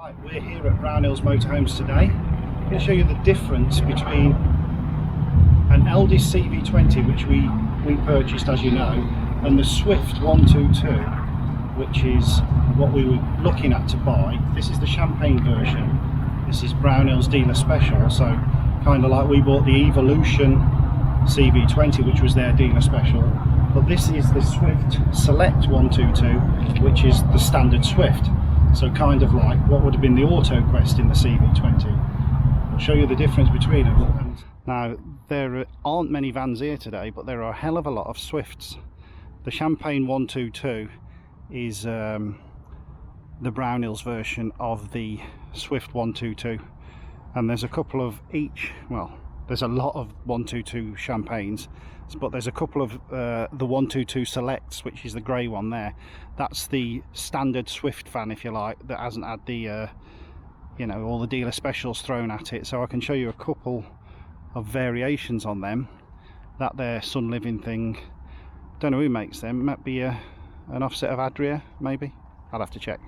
Right, we're here at Brownhills Motorhomes today. I'm going to show you the difference between an Elddis CV20, which we purchased, as you know, and the Swift 122, which is what we were looking at to buy. This is the Champagne version. This is Brownhills dealer special, so kind of like we bought the Evolution CV20, which was their dealer special, but this is the Swift Select 122, which is the standard Swift. So kind of like what would have been the Auto Quest in the CV20. I'll show you the difference between them. Now, there aren't many vans here today, but there are a hell of a lot of Swifts. The Champagne 122 is the Brownhills version of the Swift 122, and there's a couple of each. Well, there's a lot of 122 Champagnes, but there's a couple of the 122 Selects, which is the grey one there. That's the standard Swift van, if you like, that hasn't had the you know, all the dealer specials thrown at it. So I can show you a couple of variations on them. That there Sun Living thing, don't know who makes them. Might be an offset of Adria, maybe. I'll have to check.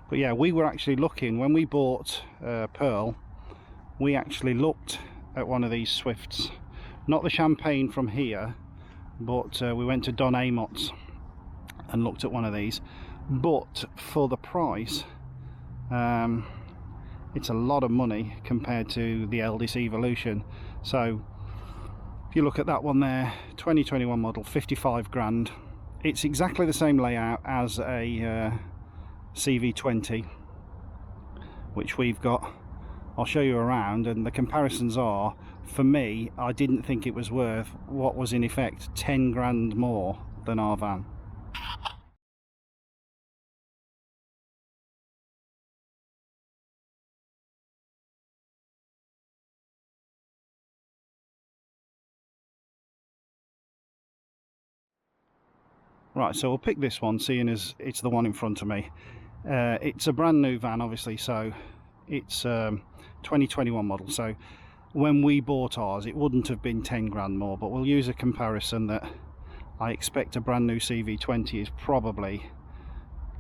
But yeah, we were actually looking when we bought Pearl. We actually looked at one of these Swifts, not the Champagne from here, but we went to Don Amot's and looked at one of these. But for the price, it's a lot of money compared to the Elddis Evolution. So if you look at that one there, 2021 model, 55 grand. It's exactly the same layout as a CV20, which we've got. I'll show you around, and the comparisons are, for me, I didn't think it was worth what was in effect 10 grand more than our van. Right, so we'll pick this one, seeing as it's the one in front of me. It's a brand new van, obviously, so it's 2021 model. So when we bought ours, it wouldn't have been 10 grand more, but we'll use a comparison that I expect a brand new CV20 is probably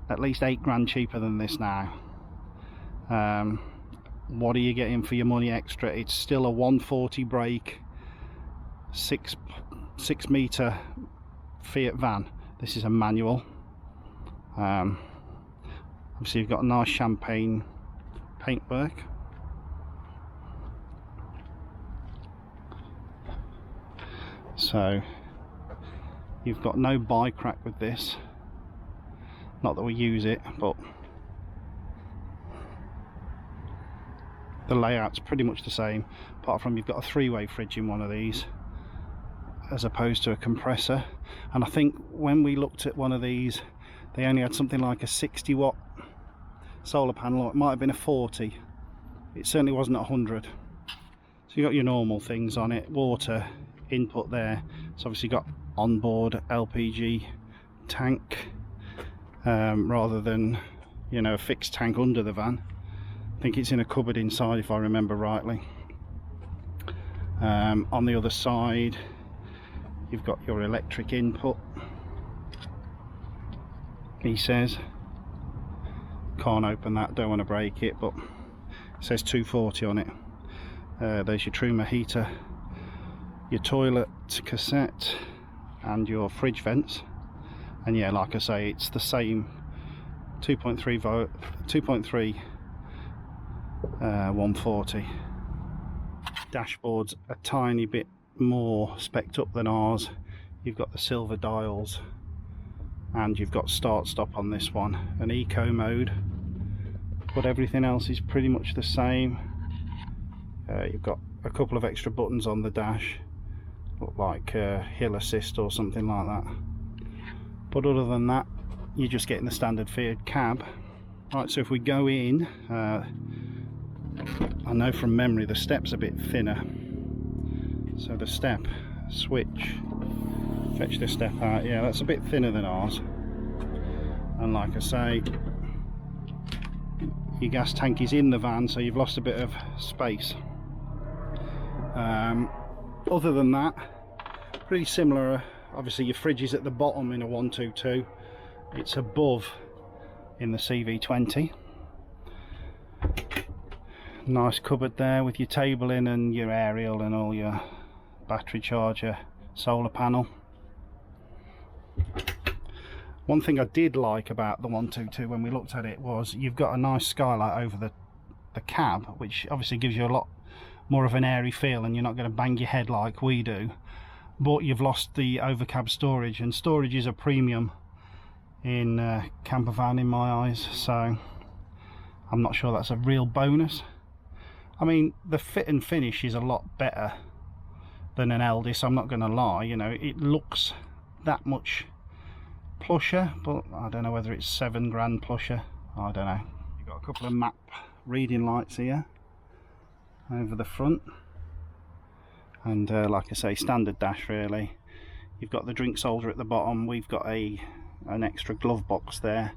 at least 8 grand cheaper than this now. What are you getting for your money extra? It's still a 140 brake, 6 meter Fiat van. This is a manual. Obviously you've got a nice Champagne paintwork. So you've got no bike rack with this. Not that we use it, but the layout's pretty much the same, apart from you've got a 3-way fridge in one of these as opposed to a compressor. And I think when we looked at one of these, they only had something like a 60 watt solar panel, or it might have been a 40. It certainly wasn't 100. So you got your normal things on it, water input there. It's obviously got onboard LPG tank, rather than, you know, a fixed tank under the van. I think it's in a cupboard inside, if I remember rightly. On the other side you've got your electric input. He says, can't open that, don't want to break it, but it says 240 on it. There's your Truma heater, your toilet cassette, and your fridge vents. And yeah, like I say, it's the same 2.3 volt, 2.3 140. Dashboard's a tiny bit more spec'd up than ours. You've got the silver dials, and you've got start stop on this one, an eco mode, but everything else is pretty much the same. You've got a couple of extra buttons on the dash, look like hill assist or something like that, but other than that you're just getting the standard Fiat cab. Right, so if we go in, I know from memory the step's a bit thinner, so the step switch, fetch the step out, yeah, that's a bit thinner than ours. And like I say, your gas tank is in the van, so you've lost a bit of space. Other than that, pretty similar. Obviously your fridge is at the bottom in a 122, it's above in the CV20. Nice cupboard there with your table in and your aerial and all your battery charger, solar panel. One thing I did like about the 122 when we looked at it was you've got a nice skylight over the cab, which obviously gives you a lot more of an airy feel and you're not going to bang your head like we do, but you've lost the overcab storage, and storage is a premium in campervan in my eyes, so I'm not sure that's a real bonus. I mean, the fit and finish is a lot better than an Elddis, I'm not going to lie. You know, it looks that much plusher, but I don't know whether it's 7 grand plusher, I don't know. You've got a couple of map reading lights here over the front, and like I say, standard dash really. You've got the drinks holder at the bottom, we've got an extra glove box there,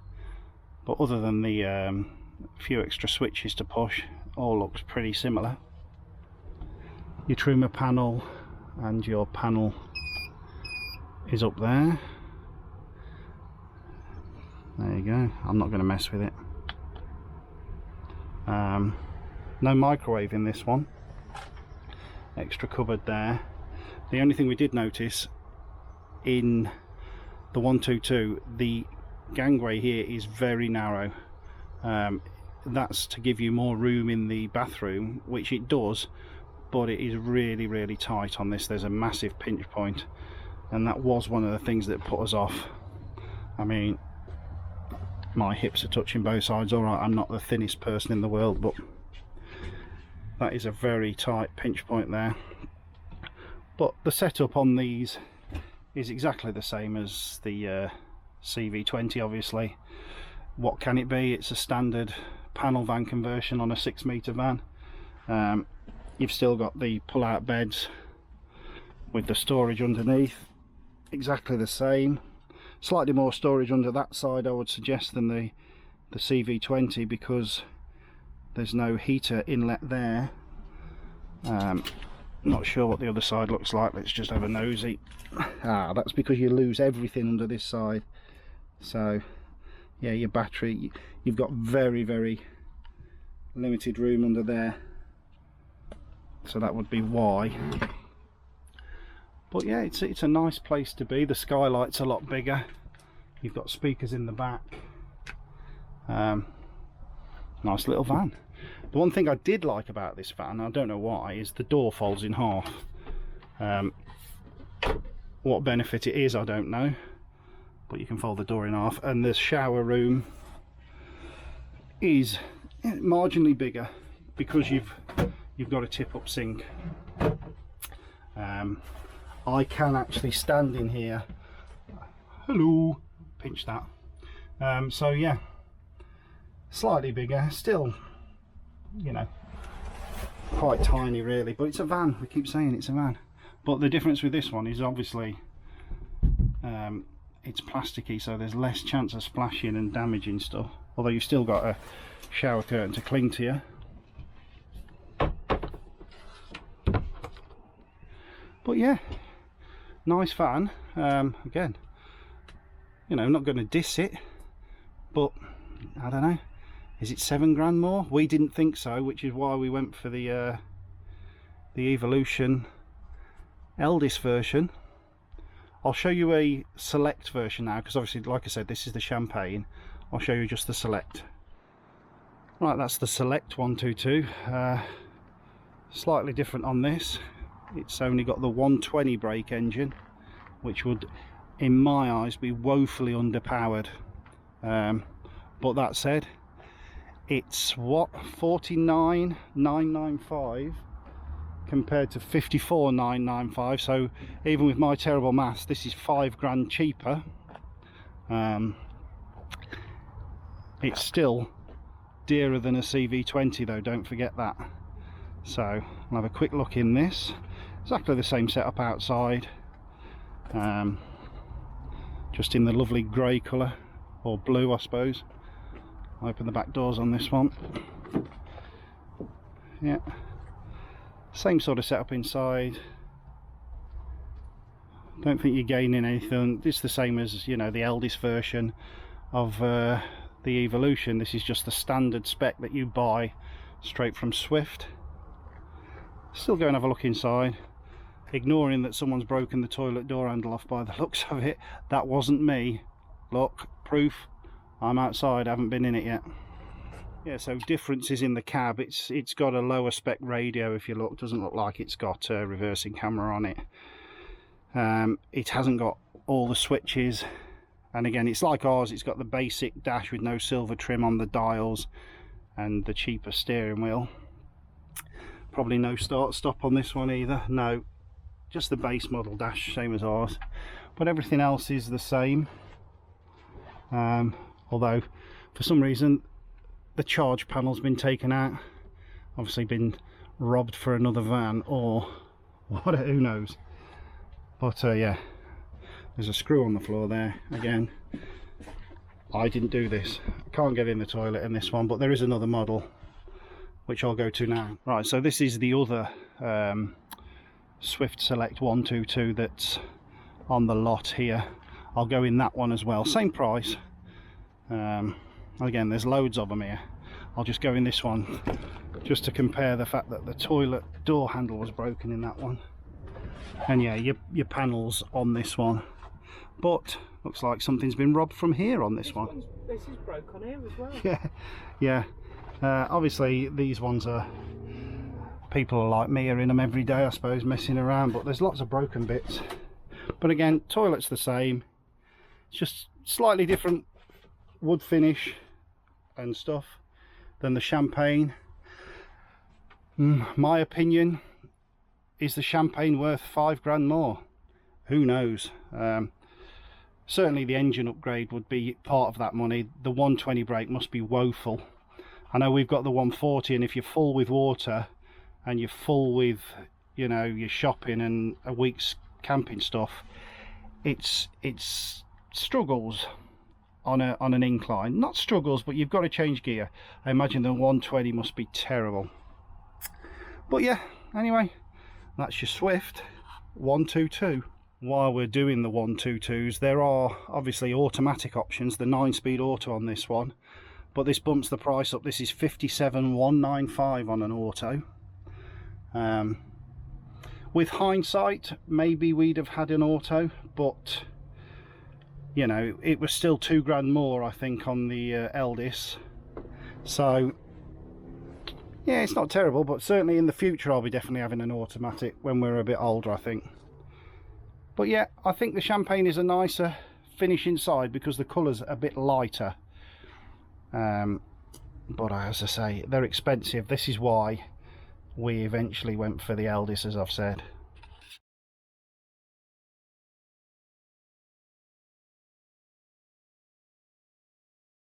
but other than the few extra switches to push, all looks pretty similar. Your trimmer panel and your panel is up there. There you go, I'm not going to mess with it. No microwave in this one. Extra cupboard there. The only thing we did notice in the 122, the gangway here is very narrow. That's to give you more room in the bathroom, which it does, but it is really tight on this. There's a massive pinch point, and that was one of the things that put us off. I mean, my hips are touching both sides. All right, I'm not the thinnest person in the world, but that is a very tight pinch point there. But the setup on these is exactly the same as the CV20, obviously. What can it be? It's a standard panel van conversion on a 6-metre van. You've still got the pull-out beds with the storage underneath, exactly the same. Slightly more storage under that side, I would suggest, than the CV20, because there's no heater inlet there. Not sure what the other side looks like. Let's just have a nosy. That's because you lose everything under this side. So yeah, your battery, you've got very limited room under there, so that would be why. But yeah, it's a nice place to be. The skylight's a lot bigger. You've got speakers in the back. Nice little van. The one thing I did like about this van, I don't know why, is the door folds in half. What benefit it is, I don't know, but you can fold the door in half, and the shower room is marginally bigger because you've got a tip-up sink. I can actually stand in here. Hello, pinch that. So yeah, slightly bigger, still, you know, quite tiny really, but it's a van. We keep saying it's a van, but the difference with this one is obviously it's plasticky, so there's less chance of splashing and damaging stuff, although you've still got a shower curtain to cling to you. But yeah, nice van. Again, you know, not going to diss it, but I don't know, is it 7 grand more? We didn't think so, which is why we went for the Evolution Elddis version. I'll show you a select version now, because obviously, like I said, this is the champagne. I'll show you just the select. Right, that's the select 122. Slightly different on this. It's only got the 120 brake engine, which would, in my eyes, be woefully underpowered. But that said, it's what, 49,995 compared to 54,995. So even with my terrible maths, this is 5 grand cheaper. It's still dearer than a CV20 though, don't forget that. So I'll have a quick look in this. Exactly the same setup outside, just in the lovely grey colour, or blue I suppose. I'll open the back doors on this one. Yeah, same sort of setup inside. Don't think you're gaining anything. It's the same as, you know, the Elddis version of the the Evolution. This is just the standard spec that you buy straight from Swift. Still go and have a look inside, ignoring that someone's broken the toilet door handle off by the looks of it. That wasn't me. Look, proof. I'm outside, I haven't been in it yet. Yeah, so differences in the cab. It's got a lower spec radio. If you look, doesn't look like it's got a reversing camera on it. It hasn't got all the switches, and again, it's like ours. It's got the basic dash with no silver trim on the dials and the cheaper steering wheel. Probably no start stop on this one either. No, just the base model dash, same as ours, but everything else is the same. Although for some reason the charge panel's been taken out, obviously been robbed for another van or what, who knows. But yeah, there's a screw on the floor there. Again, I didn't do this. I can't get in the toilet in this one, but there is another model which I'll go to now. Right, so this is the other Swift Select 122 that's on the lot here. I'll go in that one as well, same price. Again, there's loads of them here. I'll just go in this one just to compare the fact that the toilet door handle was broken in that one, and yeah, your panels on this one, but looks like something's been robbed from here on this one. This is broke on here as well. Yeah. Obviously these ones are, people like me are in them every day, I suppose, messing around, but there's lots of broken bits. But again, toilet's the same, it's just slightly different wood finish and stuff than the Champagne. My opinion is the Champagne worth £5 more. Who knows? Certainly the engine upgrade would be part of that money. The 120 brake must be woeful. I know we've got the 140, and if you're full with water and you're full with, you know, your shopping and a week's camping stuff, it's struggles on an incline. Not struggles, but you've got to change gear. I imagine the 120 must be terrible. But yeah, anyway, that's your Swift 122. While we're doing the 122s, there are obviously automatic options, the 9-speed auto on this one, but this bumps the price up. This is 57,195 on an auto. With hindsight, maybe we'd have had an auto, but you know, it was still £2 more, I think, on the Elddis. So yeah, it's not terrible, but certainly in the future I'll be definitely having an automatic when we're a bit older, I think. But yeah, I think the Champagne is a nicer finish inside because the colour's a bit lighter. But as I say, they're expensive. This is why we eventually went for the Elddis, as I've said.